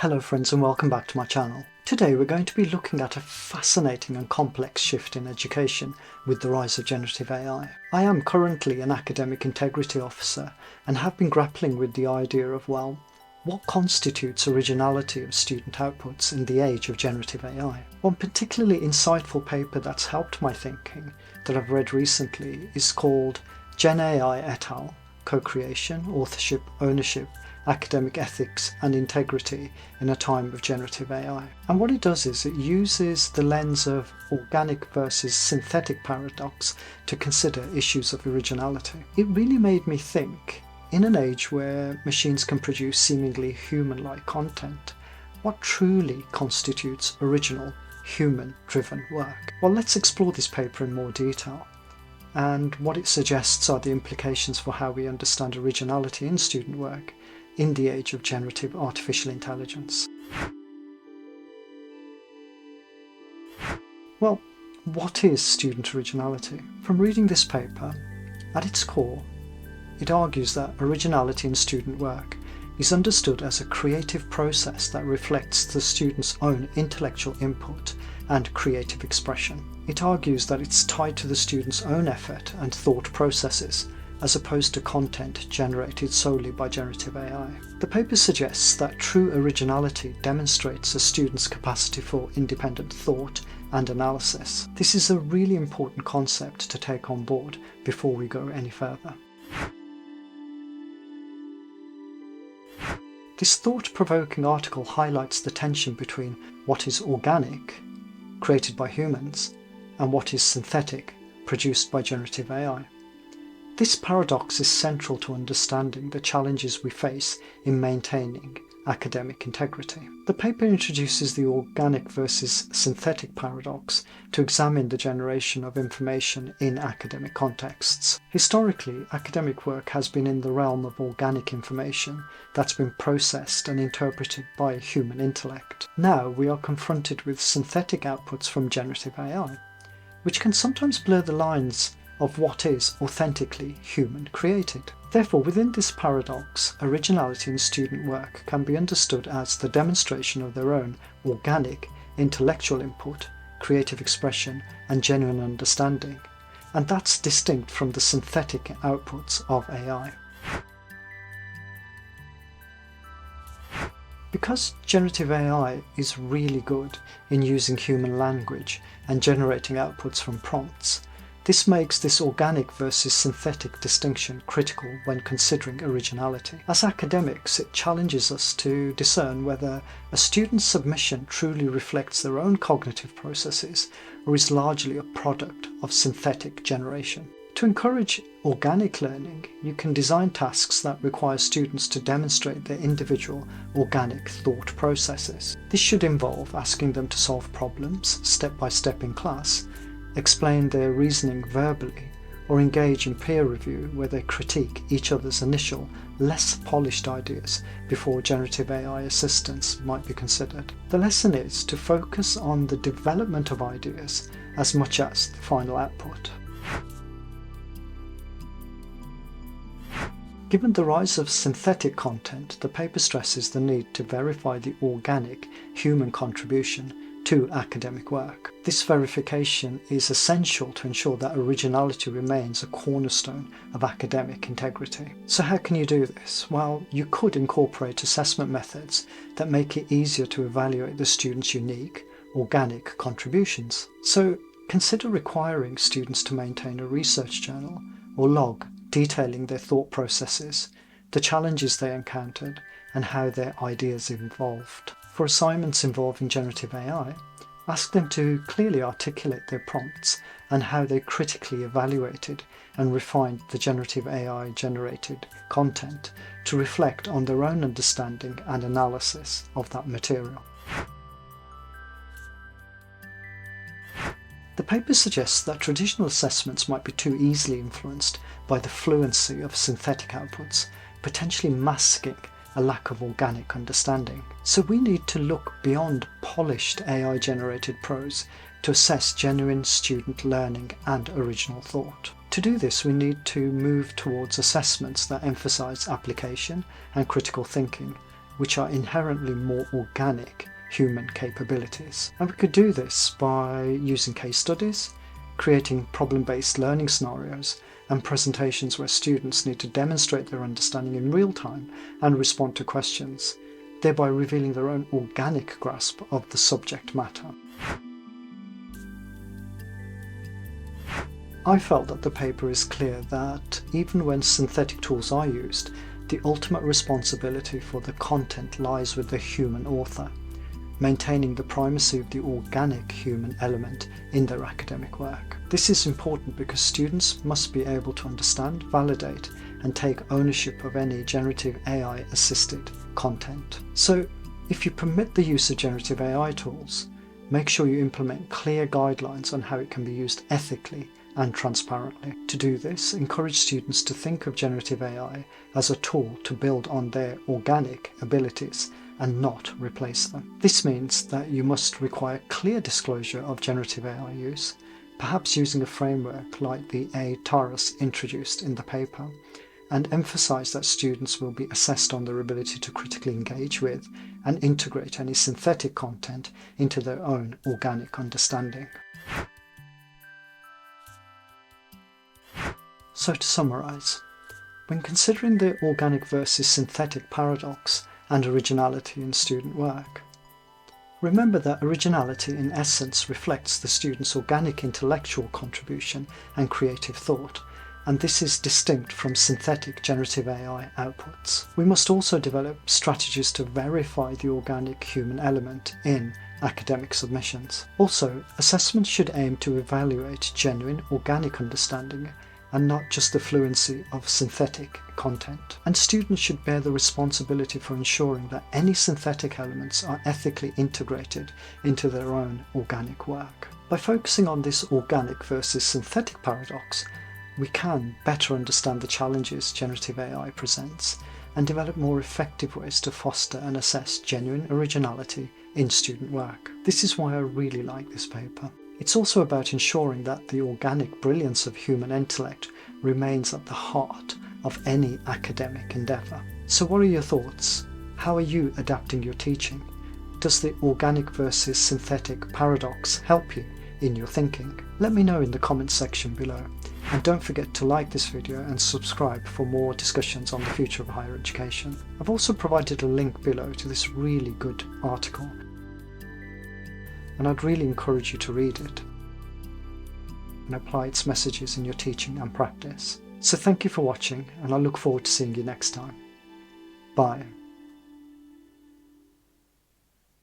Hello friends and welcome back to my channel. Today we're going to be looking at a fascinating and complex shift in education with the rise of generative AI. I am currently an academic integrity officer and have been grappling with the idea of, well, what constitutes originality of student outputs in the age of generative AI? One particularly insightful paper that's helped my thinking that I've read recently is called GenAI et al. Cocreation, Authorship, Ownership, Academic Ethics and Integrity in a Time of Generative AI. And what it does is it uses the lens of organic versus synthetic paradox to consider issues of originality. It really made me think, in an age where machines can produce seemingly human-like content, what truly constitutes original, human-driven work? Well, let's explore this paper in more detail. And what it suggests are the implications for how we understand originality in student work in the age of generative artificial intelligence. Well, what is student originality? From reading this paper, at its core, it argues that originality in student work is understood as a creative process that reflects the student's own intellectual input and creative expression. It argues that it's tied to the student's own effort and thought processes, as opposed to content generated solely by generative AI. The paper suggests that true originality demonstrates a student's capacity for independent thought and analysis. This is a really important concept to take on board before we go any further. This thought-provoking article highlights the tension between what is organic, created by humans, and what is synthetic, produced by generative AI. This paradox is central to understanding the challenges we face in maintaining academic integrity. The paper introduces the organic versus synthetic paradox to examine the generation of information in academic contexts. Historically, academic work has been in the realm of organic information that's been processed and interpreted by human intellect. Now we are confronted with synthetic outputs from generative AI, which can sometimes blur the lines of what is authentically human created. Therefore, within this paradox, originality in student work can be understood as the demonstration of their own organic intellectual input, creative expression, and genuine understanding, and that's distinct from the synthetic outputs of AI. Because generative AI is really good in using human language and generating outputs from prompts, this makes this organic versus synthetic distinction critical when considering originality. As academics, it challenges us to discern whether a student's submission truly reflects their own cognitive processes or is largely a product of synthetic generation. To encourage organic learning, you can design tasks that require students to demonstrate their individual organic thought processes. This should involve asking them to solve problems step by step in class, explain their reasoning verbally, or engage in peer review where they critique each other's initial, less polished ideas before generative AI assistance might be considered. The lesson is to focus on the development of ideas as much as the final output. Given the rise of synthetic content, the paper stresses the need to verify the organic human contribution to academic work. This verification is essential to ensure that originality remains a cornerstone of academic integrity. So how can you do this? Well, you could incorporate assessment methods that make it easier to evaluate the student's unique, organic contributions. So consider requiring students to maintain a research journal or log detailing their thought processes, the challenges they encountered, and how their ideas evolved. For assignments involving generative AI, ask them to clearly articulate their prompts and how they critically evaluated and refined the generative AI-generated content to reflect on their own understanding and analysis of that material. The paper suggests that traditional assessments might be too easily influenced by the fluency of synthetic outputs, potentially masking a lack of organic understanding. So we need to look beyond polished AI-generated prose to assess genuine student learning and original thought. To do this, we need to move towards assessments that emphasize application and critical thinking, which are inherently more organic human capabilities. And we could do this by using case studies, creating problem-based learning scenarios, and presentations where students need to demonstrate their understanding in real time and respond to questions, thereby revealing their own organic grasp of the subject matter. I felt that the paper is clear that even when synthetic tools are used, the ultimate responsibility for the content lies with the human author, maintaining the primacy of the organic human element in their academic work. This is important because students must be able to understand, validate, and take ownership of any generative AI assisted content. So if you permit the use of generative AI tools, make sure you implement clear guidelines on how it can be used ethically and transparently. To do this, encourage students to think of generative AI as a tool to build on their organic abilities and not replace them. This means that you must require clear disclosure of generative AI use, perhaps using a framework like the Tarsem introduced in the paper, and emphasize that students will be assessed on their ability to critically engage with and integrate any synthetic content into their own organic understanding. So to summarise, when considering the organic versus synthetic paradox and originality in student work, remember that originality in essence reflects the student's organic intellectual contribution and creative thought, and this is distinct from synthetic generative AI outputs. We must also develop strategies to verify the organic human element in academic submissions. Also, assessments should aim to evaluate genuine organic understanding and not just the fluency of synthetic content. And students should bear the responsibility for ensuring that any synthetic elements are ethically integrated into their own organic work. By focusing on this organic versus synthetic paradox, we can better understand the challenges generative AI presents and develop more effective ways to foster and assess genuine originality in student work. This is why I really like this paper. It's also about ensuring that the organic brilliance of human intellect remains at the heart of any academic endeavour. So what are your thoughts? How are you adapting your teaching? Does the organic versus synthetic paradox help you in your thinking? Let me know in the comments section below. And don't forget to like this video and subscribe for more discussions on the future of higher education. I've also provided a link below to this really good article, and I'd really encourage you to read it and apply its messages in your teaching and practice. So thank you for watching, and I look forward to seeing you next time. Bye.